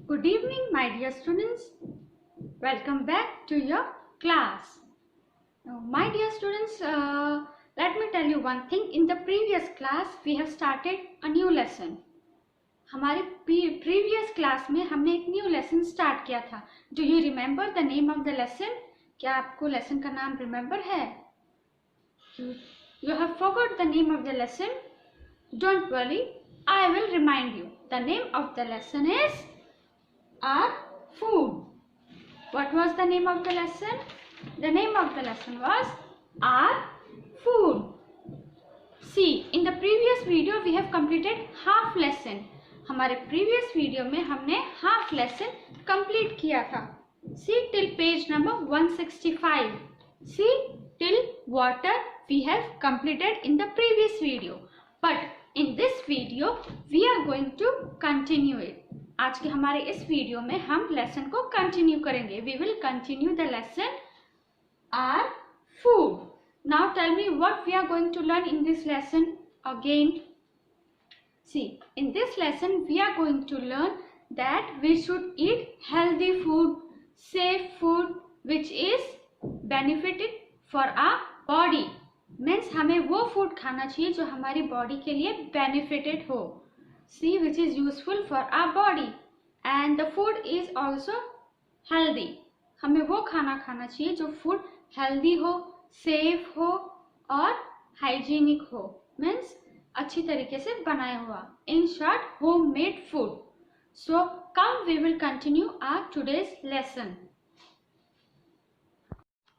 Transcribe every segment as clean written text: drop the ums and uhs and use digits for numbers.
Good evening, my dear students. Welcome back to your class. Now, my dear students, let me tell you one thing. In the previous class, we have started a new lesson. हमारे previous class में हमने एक new lesson start किया था. Do you remember the name of the lesson? क्या आपको lesson का नाम remember है? You have forgot the name of the lesson? Don't worry, I will remind you. The name of the lesson is our food. What was the name of the lesson? The name of the lesson was our food. See, in the previous video we have completed half lesson. हमारे previous video में हमने half lesson complete किया था. See till page number 165. See till water we have completed in the previous video. But in this video we are going to continue it. आज के हमारे इस video में हम लेसन को कंटिन्यू करेंगे. We will continue the lesson our food. Now tell me what we are going to learn in this lesson again. See, in this lesson we are going to learn that we should eat healthy food, safe food which is benefited for our body. Means हमें वो food खाना चाहिए जो हमारी body के लिए benefited हो. See, which is useful for our body, and the food is also healthy. हमें वो खाना खाना चाहिए जो फूड हेल्दी हो, सेफ हो और हाइजीनिक हो. मीन्स अच्छी तरीके से बनाया हुआ. In short, home made food. So come we will continue our today's lesson.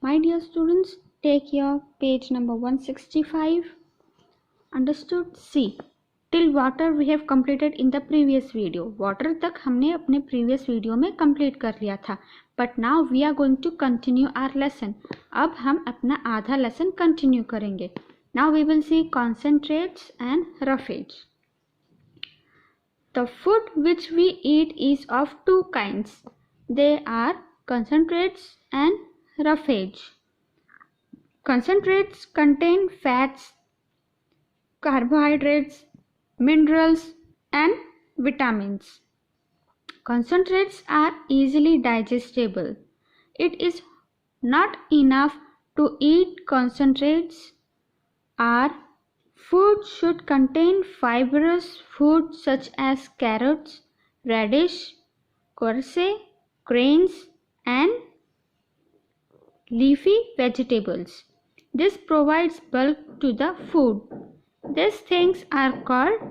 My dear students, take your page number 165. Understood? See. Till water we have completed in the previous video. Water तक हमने अपने previous video में complete कर लिया था. But now we are going to continue our lesson. अब हम अपना आधा lesson continue करेंगे. Now we will see concentrates and roughage. The food which we eat is of two kinds. They are concentrates and roughage. Concentrates contain fats, carbohydrates, minerals and vitamins. Concentrates are easily digestible. It is not enough to eat concentrates. Our food should contain fibrous food such as carrots, radish, courge, grains and leafy vegetables. This provides bulk to the food. These things are called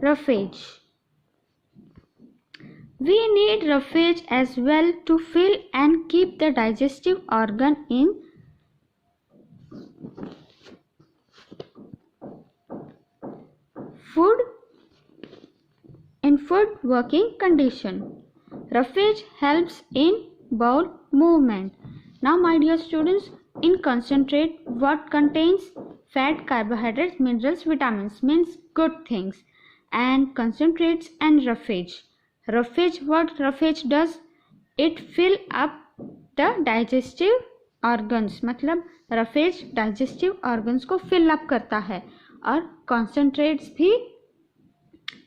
roughage. We need roughage as well to fill and keep the digestive organ in food working condition. Roughage helps in bowel movement. Now my dear students, in concentrate what contains fat, carbohydrates, minerals, vitamins means good things, and concentrates and roughage. Roughage, what roughage does? It fill up the digestive organs. मतलब roughage digestive organs को fill up करता है. और concentrates भी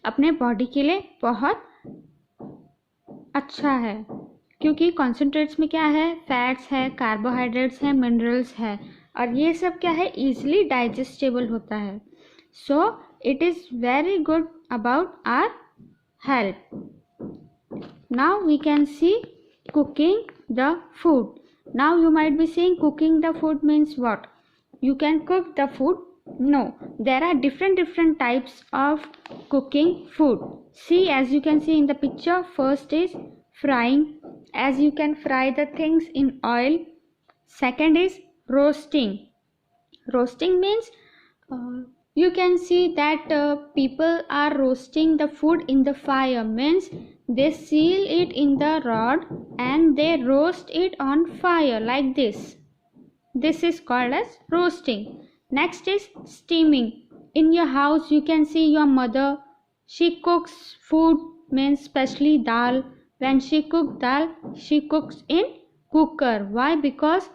अपने body के लिए बहुत अच्छा है, क्योंकि concentrates में क्या है? फैट्स है, कार्बोहाइड्रेट्स है, मिनरल्स है, और ये सब क्या है? इजीली डाइजेस्टेबल होता है. So it is very good about our health. Now we can see cooking the food. Now you might be saying cooking the food means what? You can cook the food? No, there are different types of cooking food. See, as you can see in the picture, first is frying, as you can fry the things in oil. Second is roasting. Roasting means you can see that people are roasting the food in the fire. Means they seal it in the rod and they roast it on fire like this. This is called as roasting. Next is steaming. In your house you can see your mother, she cooks food, means especially dal. When she cooks dal, she cooks in cooker. Why? Because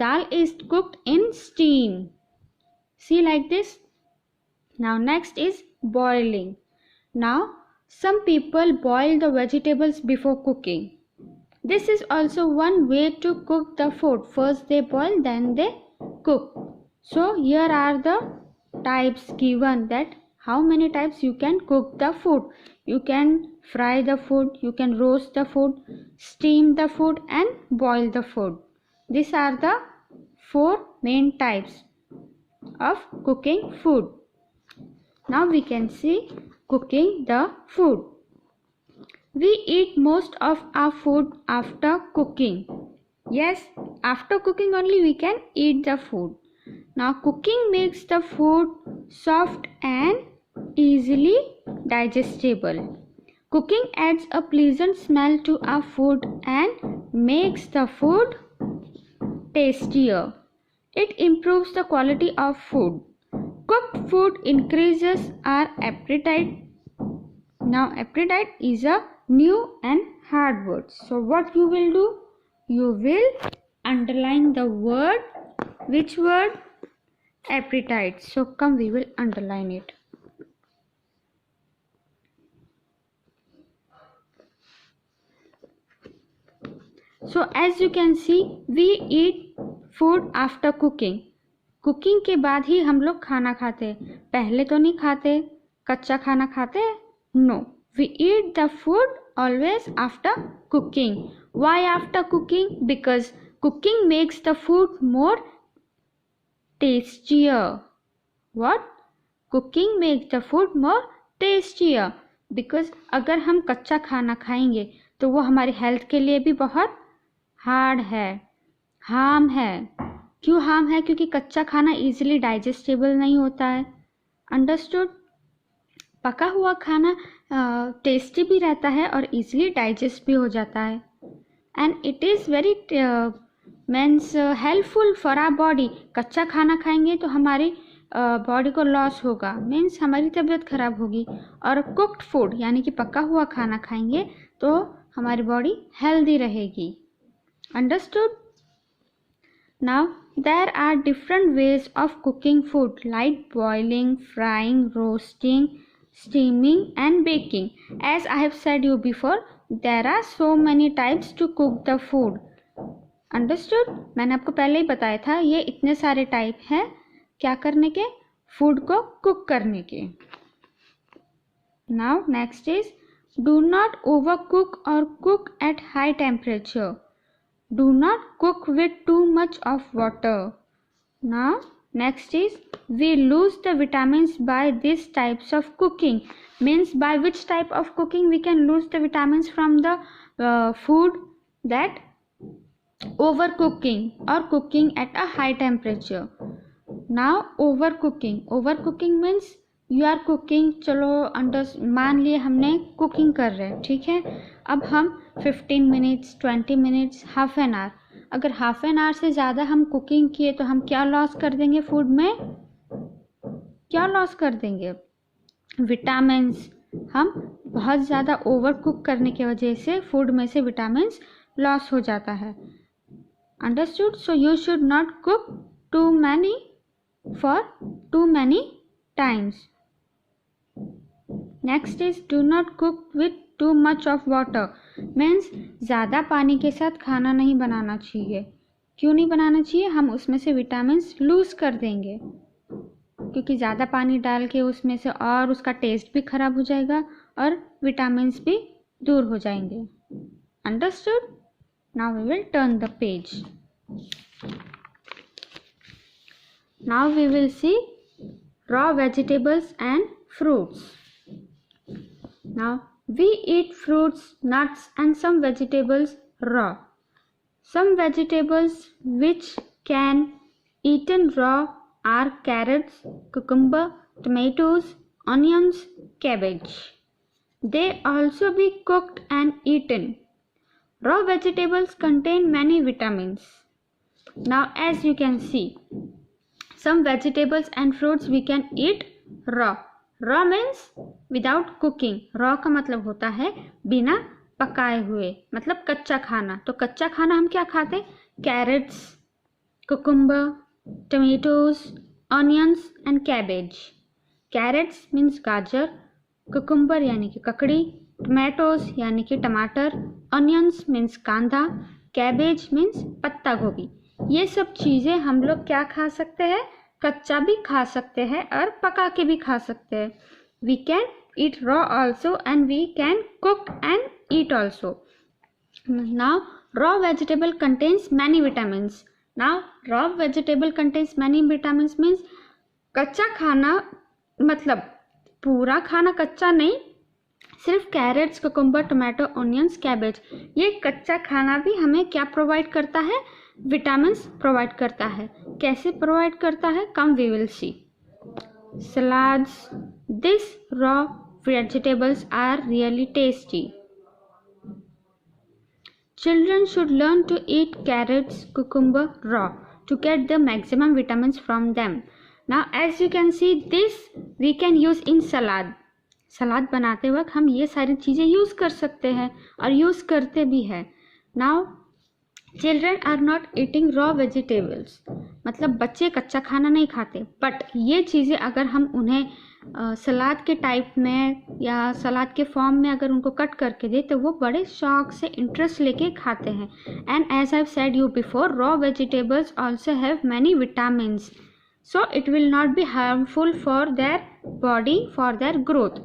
dal is cooked in steam. See, like this. Now next is boiling. Now Some people boil the vegetables before cooking. This is also one way to cook the food. First they boil, then they cook. So here are the types given, that how many types you can cook the food. You can fry the food, you can roast the food, steam the food, and boil the food. These are the 4 main types of cooking food. Now we can see cooking the food. We eat most of our food after cooking. Yes, after cooking only we can eat the food. Now cooking makes the food soft and easily digestible. Cooking adds a pleasant smell to our food and makes the food tastier. It improves the quality of food. Cooked food increases our appetite. Now appetite is a new and hard word. So what you will do? You will underline the word. Which word? Appetite. So come, we will underline it. So as you can see, we eat food after cooking. Cooking के बाद ही हम लोग खाना खाते हैं, पहले तो नहीं खाते. कच्चा खाना खाते हैं? No. We eat the food always after cooking. Why after cooking? Because cooking makes the food more tastier. What? Cooking makes the food more tastier. Because अगर हम कच्चा खाना खाएंगे तो वो हमारी हेल्थ के लिए भी बहुत हार्ड है, हार्म है. क्यों हार्म है? क्योंकि कच्चा खाना इजीली डाइजेस्टेबल नहीं होता है. अंडरस्टूड? पका हुआ खाना टेस्टी भी रहता है और इजीली डाइजेस्ट भी हो जाता है. And it is very means helpful for our body. कच्चा खाना खाएंगे तो हमारी बॉडी को लॉस होगा, मीन्स हमारी तबीयत खराब होगी. और कुक्ड फूड यानी कि पका हुआ खाना खाएंगे तो हमारी बॉडी हेल्दी रहेगी. Understood? Now there are different ways of cooking food like boiling, frying, roasting, steaming and baking. As I have said you before, there are so many types to cook the food. Understood? मैंने आपको पहले ही बताया था, ये इतने सारे type हैं क्या करने के? फूड को कुक करने के. Now next is, do not overcook or cook at high temperature. Do not cook with too much of water. Now next is, we lose the vitamins by these types of cooking. Means by which type of cooking we can lose the vitamins from the food? That overcooking or cooking at a high temperature. Now overcooking means you are cooking. चलो मान लिए हमने cooking कर रहे हैं, ठीक है. अब हम 15 minutes, 20 minutes, half an hour, अगर हाफ एन आवर से ज़्यादा हम कुकिंग किए तो हम क्या लॉस कर देंगे फूड में? क्या लॉस कर देंगे? विटामिन्स. हम बहुत ज़्यादा ओवर कुक करने की वजह से फूड में से विटामिन्स लॉस हो जाता है. Understood? So you should not cook too many for too many times. Next is, do not cook with too much of water. Means ज़्यादा पानी के साथ खाना नहीं बनाना चाहिए. क्यों नहीं बनाना चाहिए? हम उसमें से विटामिन्स लूज़ कर देंगे, क्योंकि ज़्यादा पानी डाल के उसमें से और उसका टेस्ट भी खराब हो जाएगा और विटामिन्स भी दूर हो जाएंगे. Understood? Now we will turn the page. Now we will see raw vegetables and fruits. Now we eat fruits, nuts and some vegetables raw. Some vegetables which can eaten raw are carrots, cucumber, tomatoes, onions, cabbage. They also be cooked and eaten. Raw vegetables contain many vitamins. Now as you can see, some vegetables and fruits we can eat raw. Raw means without cooking. Raw का मतलब होता है बिना पकाए हुए, मतलब कच्चा खाना. तो कच्चा खाना हम क्या खाते? Carrots, cucumber, tomatoes, onions and cabbage. Carrots means गाजर, कुकुम्बर यानी कि ककड़ी, टोमेटोज यानी कि टमाटर, ऑनियंस मीन्स कांदा, कैबेज मीन्स पत्ता गोभी। ये सब चीज़ें हम लोग क्या खा सकते हैं, कच्चा भी खा सकते हैं और पका के भी खा सकते हैं। We can eat raw also and we can cook and eat also. Now raw vegetable contains many vitamins. Now raw vegetable contains many vitamins means कच्चा खाना मतलब पूरा खाना कच्चा नहीं, सिर्फ carrots, cucumber, tomato, onions, cabbage, ये कच्चा खाना भी हमें क्या प्रोवाइड करता है, विटामिन्स प्रोवाइड करता है। कैसे प्रोवाइड करता है, come we will see. Salads, this raw vegetables are really tasty. Children should learn to eat carrots, cucumber raw to get the maximum vitamins from them. Now as you can see, this we can use in salad. सलाद बनाते वक्त हम ये सारी चीज़ें use कर सकते हैं और यूज़ करते भी हैं। Now children are not eating raw vegetables, मतलब बच्चे कच्चा खाना नहीं खाते, बट ये चीज़ें अगर हम उन्हें सलाद के टाइप में या सलाद के फॉर्म में अगर उनको कट करके दे तो वो बड़े शौक से इंटरेस्ट लेके खाते हैं। And as I said you before, raw vegetables also have many vitamins, so it will not be harmful for their body, for their growth.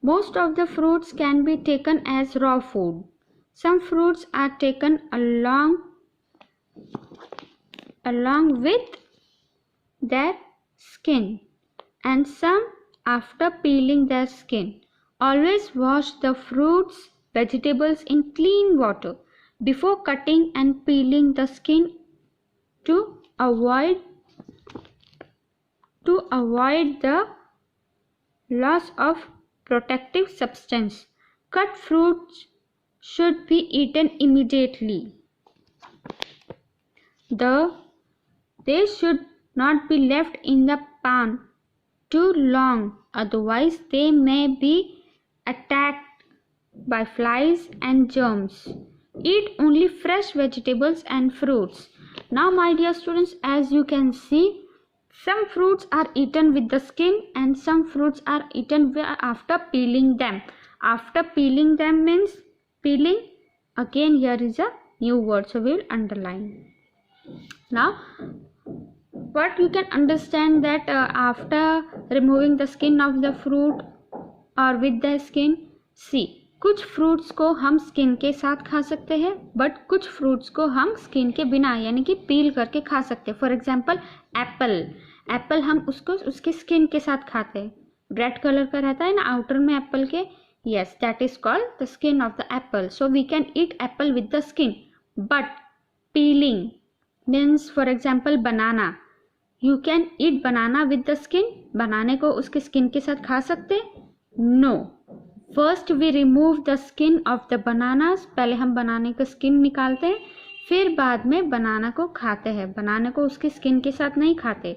Most of the fruits can be taken as raw food. Some fruits are taken along with their skin and some after peeling their skin. Always wash the fruits, vegetables in clean water before cutting and peeling the skin to avoid the loss of protective substance. Cut fruits should be eaten immediately. They should not be left in the pan too long, otherwise they may be attacked by flies and germs. Eat only fresh vegetables and fruits. Now my dear students, as you can see, some fruits are eaten with the skin and some fruits are eaten after peeling them. After peeling them means peeling, again here is a new word, so we will underline. Now what you can understand that after removing the skin of the fruit or with the skin, see, कुछ fruits को हम skin के साथ खा सकते हैं, but कुछ fruits को हम स्किन के बिना यानी कि पील करके खा सकते हैं। फॉर एग्जांपल एप्पल हम उसको उसके स्किन के साथ खाते हैं। रेड कलर का रहता है ना आउटर में एप्पल के, yes, that is called the skin of the apple. So we can eat apple with the skin, but peeling means for example banana, you can eat banana with the skin. बनाने को उसके skin के साथ खा सकते? No. First we remove the skin of the bananas, पहले हम बनाने का स्किन निकालते हैं, फिर बाद में बनाना को खाते हैं। बनाने को उसके स्किन के साथ नहीं खाते।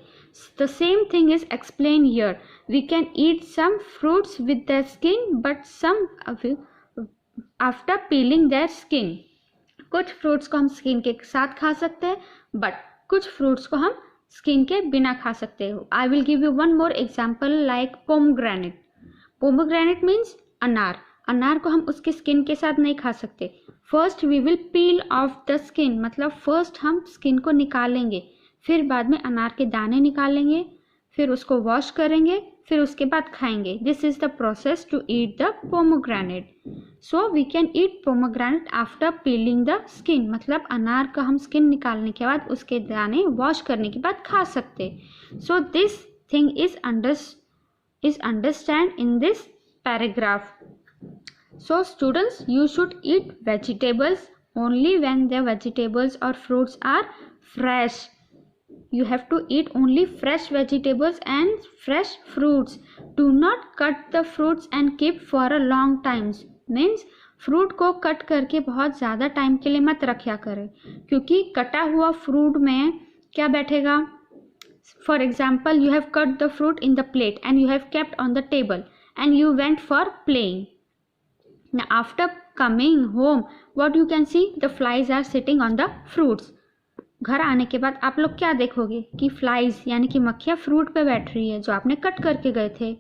The same thing is explain here. We can eat some fruits with the skin but some after peeling their skin. कुछ फ्रूट्स को हम स्किन के साथ खा सकते हैं, बट कुछ फ्रूट्स को हम स्किन के बिना खा सकते हो। I will give you one more example like pomegranate. Pomegranate means अनार। अनार को हम उसके स्किन के साथ नहीं खा सकते। First we will peel off the skin, मतलब फर्स्ट हम स्किन को निकालेंगे, फिर बाद में अनार के दाने निकालेंगे, फिर उसको वॉश करेंगे, फिर उसके बाद खाएंगे। This is the process to eat the pomegranate. So we can eat pomegranate after peeling the skin, मतलब अनार का हम स्किन निकालने के बाद उसके दाने वॉश करने के बाद खा सकते। So this thing is understand in this paragraph. So students, you should eat vegetables only when the vegetables or fruits are fresh. You have to eat only fresh vegetables and fresh fruits. Do not cut the fruits and keep for a long time. Means fruit को cut करके बहुत ज़्यादा time के लिए मत रखा करें, क्योंकि कटा हुआ फ्रूट में क्या बैठेगा। For example, you have cut the fruit in the plate and you have kept on the table and you went for playing. Now after coming home, what you can see, the flies are sitting on the fruits. घर आने के बाद आप लोग क्या देखोगे कि flies यानी कि मक्खियाँ फ्रूट पे बैठ रही है जो आपने कट करके गए थे.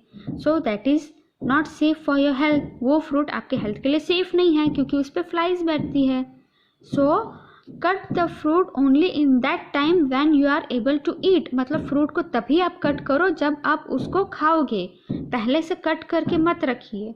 So that is not safe for your health. वो फ्रूट आपके हेल्थ के लिए सेफ नहीं है क्योंकि उस पर फ्लाइज बैठती है. So cut the fruit only in that time when you are able to eat. मतलब फ्रूट को तभी आप कट करो जब आप उसको खाओगे, पहले से कट करके मत रखिए.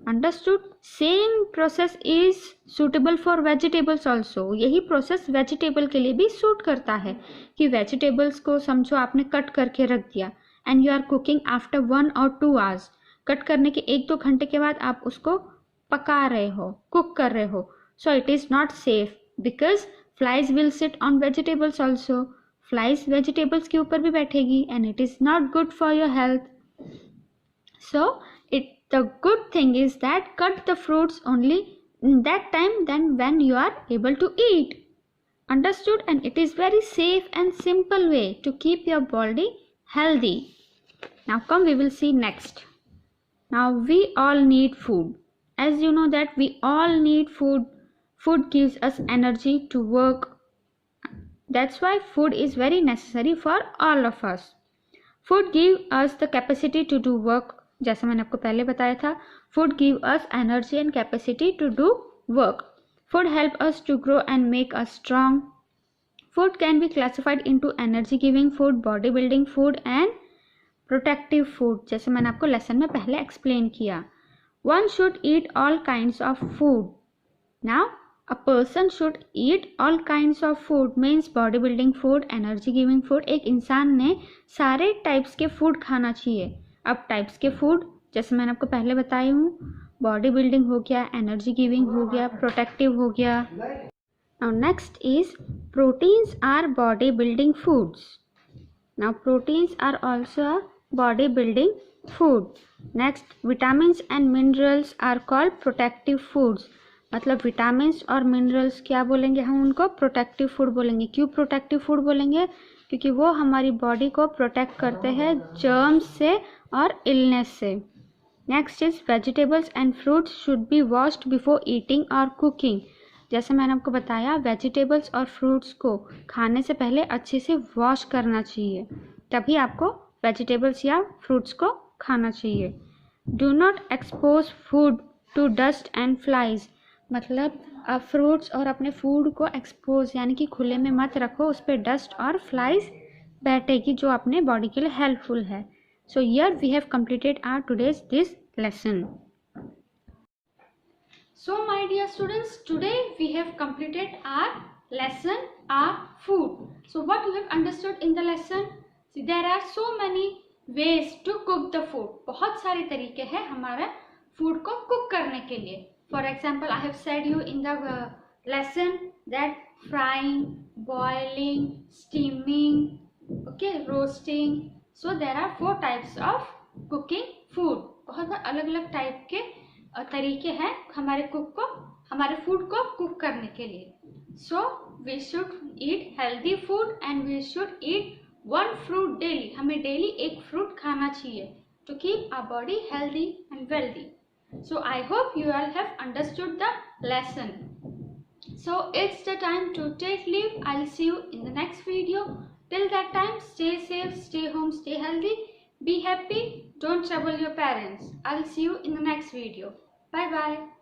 Understood. Same process is suitable for vegetables also. यही प्रोसेस वेजिटेबल के लिए भी सूट करता है कि वेजिटेबल्स को समझो आपने कट करके रख दिया and you are cooking after 1 or 2 hours. Cut करने के 1-2 घंटे के बाद आप उसको पका रहे हो, कुक कर रहे हो. So it is not safe because flies will sit on vegetables also. Flies vegetables के ऊपर भी बैठेगी and it is not good for your health. So the good thing is that cut the fruits only in that time then when you are able to eat. Understood? And it is very safe and simple way to keep your body healthy. Now come we will see next. Now we all need food. As you know that we all need food. Food gives us energy to work. That's why food is very necessary for all of us. Food gives us the capacity to do work. जैसा मैंने आपको पहले बताया था, food give us energy and capacity to do work. Food help us to grow and make us strong. Food can be classified into energy giving food, body building food and protective food, जैसे मैंने आपको lesson में पहले explain किया. One should eat all kinds of food. Now a person should eat all kinds of food means body building food, energy giving food. एक इंसान ने सारे टाइप्स के फूड खाना चाहिए. अब टाइप्स के फूड जैसे मैंने आपको पहले बताई हूँ, बॉडी बिल्डिंग हो गया, एनर्जी गिविंग हो गया, प्रोटेक्टिव हो गया. Now next is proteins are body building foods. Now proteins are also a body building food. Next vitamins and minerals are called protective foods. मतलब विटामिन्स और मिनरल्स क्या बोलेंगे हम उनको? प्रोटेक्टिव फूड बोलेंगे. क्यों प्रोटेक्टिव फूड बोलेंगे? क्योंकि वो हमारी बॉडी को प्रोटेक्ट करते हैं जर्म्स से और इलनेस से. Next is vegetables and fruits should be washed before eating और कुकिंग. जैसे मैंने आपको बताया वेजिटेबल्स और फ्रूट्स को खाने से पहले अच्छे से वॉश करना चाहिए, तभी आपको वेजिटेबल्स या फ्रूट्स को खाना चाहिए. Do not expose food to dust and flies. मतलब आप फ्रूट्स और अपने फूड को एक्सपोज यानी कि खुले में मत रखो, उस पर डस्ट और फ्लाइज बैठेगी जो अपने बॉडी के लिए हेल्पफुल है. So here we have completed our today's this lesson. So my dear students, today we have completed our lesson, our food. So what you have understood in the lesson? See, there are so many ways to cook the food. बहुत सारे तरीके हैं हमारा food को cook करने के लिए. For example, I have said you in the lesson that frying, boiling, steaming, okay, roasting. So there are 4 types of cooking food. बहुत अलग अलग टाइप के तरीके हैं हमारे फूड को कुक करने के लिए. So we should eat healthy food and we should eat 1 fruit daily. हमें डेली एक फ्रूट खाना चाहिए to keep our body healthy and wealthy. So I hope you all have understood the lesson. So it's the time to take leave. I'll see you in the next video. Till that time, stay safe, stay home, stay healthy, be happy, don't trouble your parents. I'll see you in the next video. Bye bye.